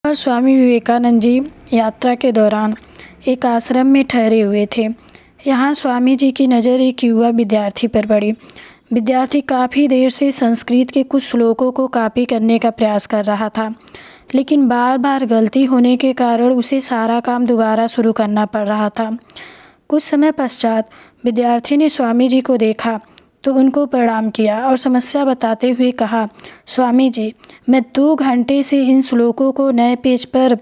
और स्वामी विवेकानंद जी यात्रा के दौरान एक आश्रम में ठहरे हुए थे। यहाँ स्वामी जी की नज़र एक युवा विद्यार्थी पर पड़ी। विद्यार्थी काफ़ी देर से संस्कृत के कुछ श्लोकों को कॉपी करने का प्रयास कर रहा था, लेकिन बार बार गलती होने के कारण उसे सारा काम दोबारा शुरू करना पड़ रहा था। कुछ समय पश्चात विद्यार्थी ने स्वामी जी को देखा तो उनको प्रणाम किया और समस्या बताते हुए कहा, स्वामी जी, मैं 2 घंटे से इन श्लोकों को नए पेज पर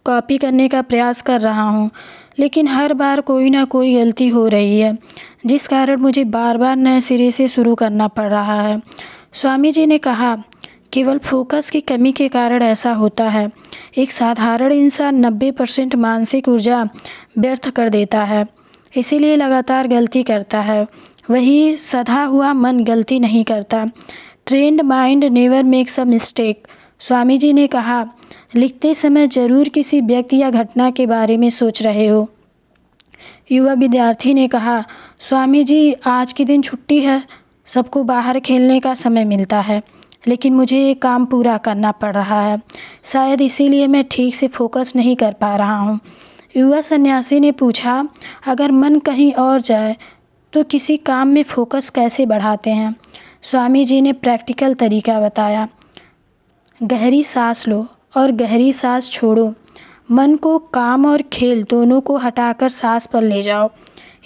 कॉपी करने का प्रयास कर रहा हूँ, लेकिन हर बार कोई ना कोई गलती हो रही है, जिस कारण मुझे बार बार नए सिरे से शुरू करना पड़ रहा है। स्वामी जी ने कहा, केवल फोकस की कमी के कारण ऐसा होता है। एक साधारण इंसान 90% मानसिक ऊर्जा व्यर्थ कर देता है, इसीलिए लगातार गलती करता है। वही सधा हुआ मन गलती नहीं करता। Trained mind never makes a mistake. Swami ji ने कहा, लिखते समय जरूर किसी व्यक्ति या घटना के बारे में सोच रहे हो। युवा विद्यार्थी ने कहा, स्वामी जी, आज के दिन छुट्टी है, सबको बाहर खेलने का समय मिलता है, लेकिन मुझे ये काम पूरा करना पड़ रहा है। शायद इसीलिए मैं ठीक से फोकस नहीं कर पा रहा हूँ। युवा सन्यासी ने पूछा, अगर मन कहीं और जाए तो किसी काम में फोकस कैसे बढ़ाते हैं? स्वामी जी ने प्रैक्टिकल तरीका बताया। गहरी सांस लो और गहरी सांस छोड़ो। मन को काम और खेल दोनों को हटाकर सांस पर ले जाओ।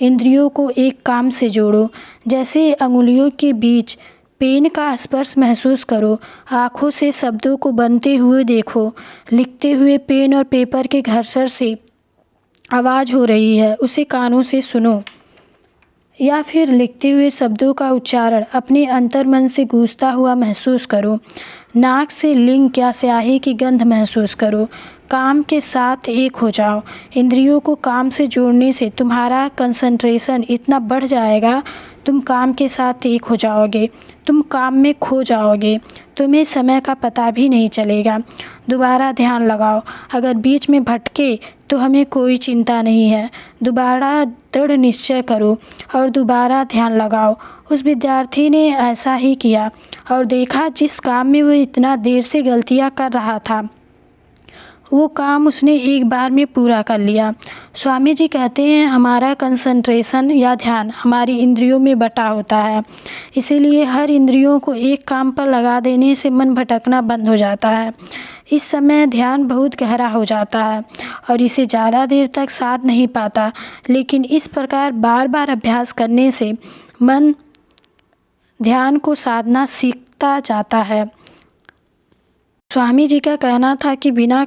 इंद्रियों को एक काम से जोड़ो, जैसे अंगुलियों के बीच पेन का स्पर्श महसूस करो। आँखों से शब्दों को बनते हुए देखो। लिखते हुए पेन और पेपर के घर्षण से आवाज़ हो रही है, उसे कानों से सुनो। या फिर लिखते हुए शब्दों का उच्चारण अपने अंतर्मन से गूंजता हुआ महसूस करो। नाक से लिंक या स्याही की गंध महसूस करो। काम के साथ एक हो जाओ। इंद्रियों को काम से जोड़ने से तुम्हारा कंसंट्रेशन इतना बढ़ जाएगा, तुम काम के साथ एक हो जाओगे, तुम काम में खो जाओगे, तुम्हें समय का पता भी नहीं चलेगा। दोबारा ध्यान लगाओ। अगर बीच में भटके तो हमें कोई चिंता नहीं है। दोबारा दृढ़ निश्चय करो और दोबारा ध्यान लगाओ। उस विद्यार्थी ने ऐसा ही किया और देखा, जिस काम में वो इतना देर से गलतियां कर रहा था, वो काम उसने एक बार में पूरा कर लिया। स्वामी जी कहते हैं, हमारा कंसंट्रेशन या ध्यान हमारी इंद्रियों में बटा होता है, इसीलिए हर इंद्रियों को एक काम पर लगा देने से मन भटकना बंद हो जाता है। इस समय ध्यान बहुत गहरा हो जाता है और इसे ज़्यादा देर तक साध नहीं पाता, लेकिन इस प्रकार बार बार अभ्यास करने से मन ध्यान को साधना सीखता जाता है। स्वामी जी का कहना था कि बिना